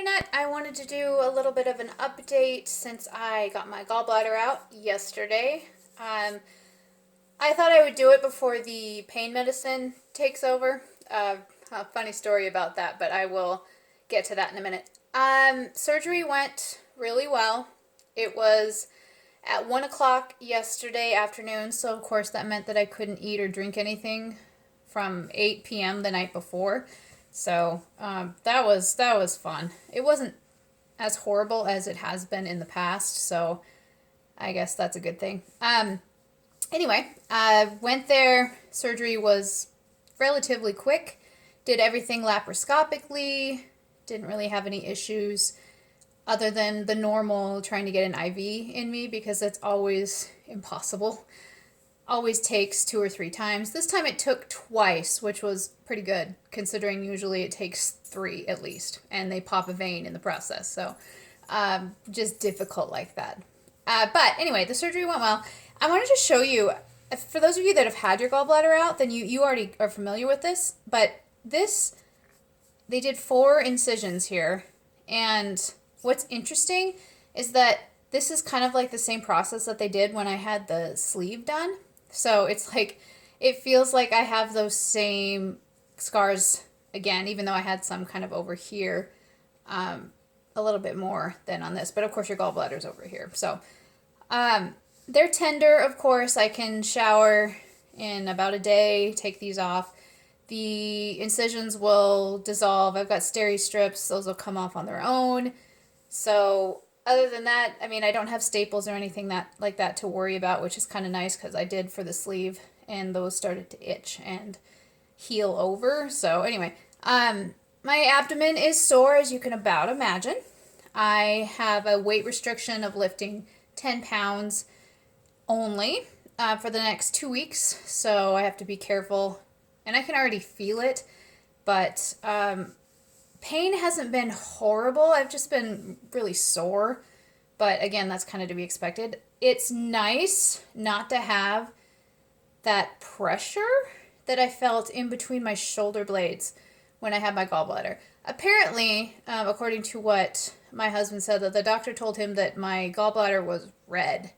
Internet. I wanted to do a little bit of an update since I got my gallbladder out yesterday. Um, I thought I would do it before the pain medicine takes over. A funny story about that, but I will get to that in a minute. Surgery went really well. It was at 1 o'clock yesterday afternoon, so of course that meant that I couldn't eat or drink anything from 8 p.m. the night before. So that was fun. It wasn't as horrible as it has been in the past, so I guess that's a good thing. Anyway, I went there. Surgery was relatively quick. Did everything laparoscopically. Didn't really have any issues other than the normal trying to get an IV in me because that's always impossible. Always takes 2 or 3 times. This time it took twice, which was pretty good considering usually it takes 3 at least, and they pop a vein in the process. So just difficult like that. But anyway, the surgery went well. I wanted to show you, for those of you that have had your gallbladder out, then you already are familiar with this, but this, they did 4 incisions here, and what's interesting is that this is kind of like the same process that they did when I had the sleeve done. So it's like, it feels like I have those same scars again, even though I had some kind of over here, a little bit more than on this. But of course your gallbladder's over here. So they're tender, of course. I can shower in about a day, take these off. The incisions will dissolve. I've got steri strips. Those will come off on their own. So other than that, I mean, I don't have staples or anything like that to worry about, which is kind of nice because I did for the sleeve, and those started to itch and heal over. So anyway, my abdomen is sore, as you can about imagine. I have a weight restriction of lifting 10 pounds only for the next 2 weeks, so I have to be careful, and I can already feel it, but pain hasn't been horrible. I've just been really sore, but again, that's kind of to be expected. It's nice not to have that pressure that I felt in between my shoulder blades when I had my gallbladder. Apparently, according to what my husband said, that the doctor told him that my gallbladder was red,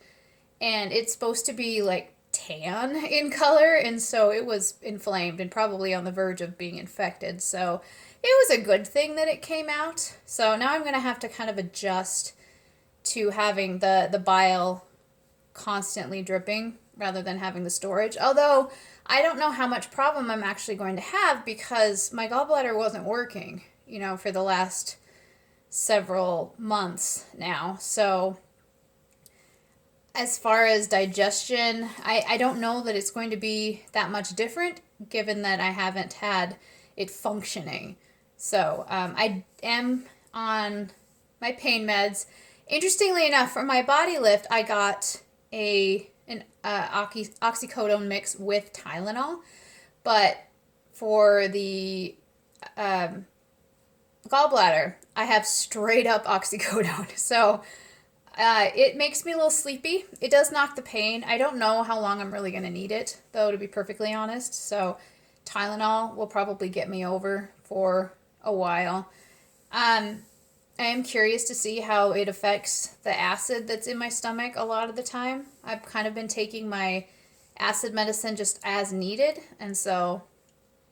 and it's supposed to be like tan in color, and so it was inflamed and probably on the verge of being infected. So it was a good thing that it came out. So now I'm going to have to kind of adjust to having the bile constantly dripping rather than having the storage. Although I don't know how much problem I'm actually going to have because my gallbladder wasn't working, for the last several months now. So as far as digestion, I don't know that it's going to be that much different given that I haven't had it functioning. So I am on my pain meds. Interestingly enough, for my body lift, I got an oxycodone mix with Tylenol, but for the gallbladder, I have straight up oxycodone. So it makes me a little sleepy. It does knock the pain. I don't know how long I'm really going to need it, though, to be perfectly honest. So Tylenol will probably get me over for a while. I am curious to see how it affects the acid that's in my stomach a lot of the time. I've kind of been taking my acid medicine just as needed, and so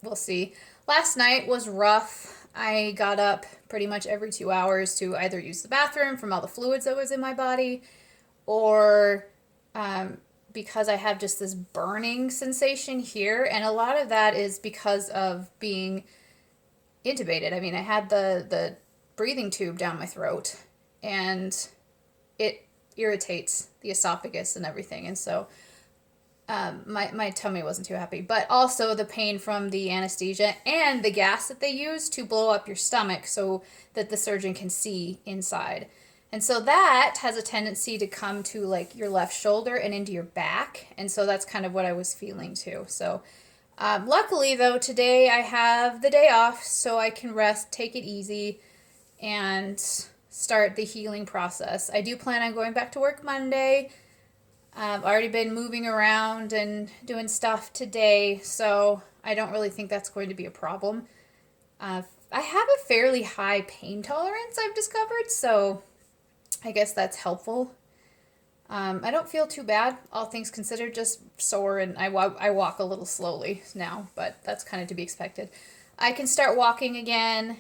we'll see. Last night was rough. I got up pretty much every 2 hours to either use the bathroom from all the fluids that was in my body, or because I have just this burning sensation here, and a lot of that is because of being intubated. I mean, I had the breathing tube down my throat, and it irritates the esophagus and everything, and so my tummy wasn't too happy. But also the pain from the anesthesia and the gas that they use to blow up your stomach so that the surgeon can see inside. And so that has a tendency to come to like your left shoulder and into your back, and so that's kind of what I was feeling too. So luckily though, today I have the day off, so I can rest, take it easy, and start the healing process. I do plan on going back to work Monday. I've already been moving around and doing stuff today, so I don't really think that's going to be a problem. I have a fairly high pain tolerance, I've discovered, so I guess that's helpful. I don't feel too bad, all things considered, just sore, and I walk a little slowly now, but that's kind of to be expected. I can start walking again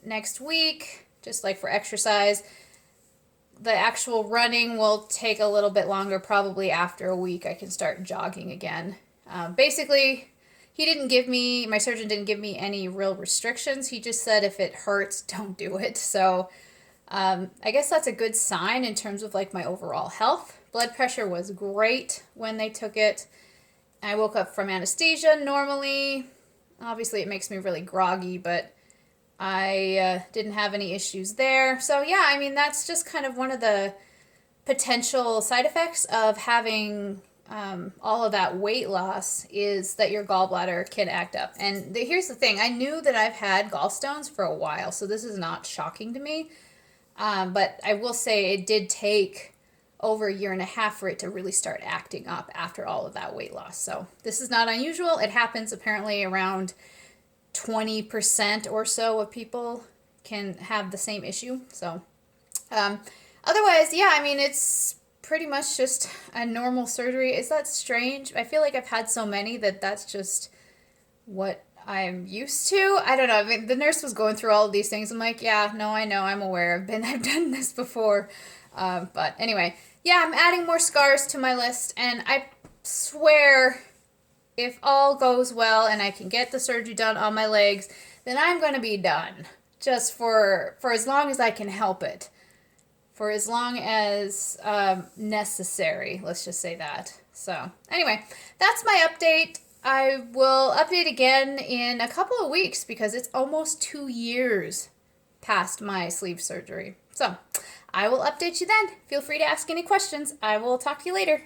next week, just like for exercise. The actual running will take a little bit longer, probably after a week I can start jogging again. Basically, my surgeon didn't give me any real restrictions. He just said if it hurts, don't do it. So I guess that's a good sign in terms of like my overall health. Blood pressure was great when they took it. I woke up from anesthesia normally. Obviously, it makes me really groggy, but I didn't have any issues there. So yeah, I mean, that's just kind of one of the potential side effects of having all of that weight loss is that your gallbladder can act up. And here's the thing. I knew that I've had gallstones for a while, so this is not shocking to me. But I will say it did take over a year and a half for it to really start acting up after all of that weight loss. So this is not unusual. It happens apparently around 20% or so of people can have the same issue. So otherwise, yeah, I mean, it's pretty much just a normal surgery. Is that strange? I feel like I've had so many that that's just what I'm used to. I don't know. I mean, the nurse was going through all of these things. I'm like, yeah, no, I know. I'm aware. I've done this before. But anyway, yeah, I'm adding more scars to my list. And I swear, if all goes well and I can get the surgery done on my legs, then I'm going to be done. Just for as long as I can help it. For as long as necessary. Let's just say that. So anyway, that's my update. I will update again in a couple of weeks because it's almost 2 years past my sleeve surgery. So I will update you then. Feel free to ask any questions. I will talk to you later.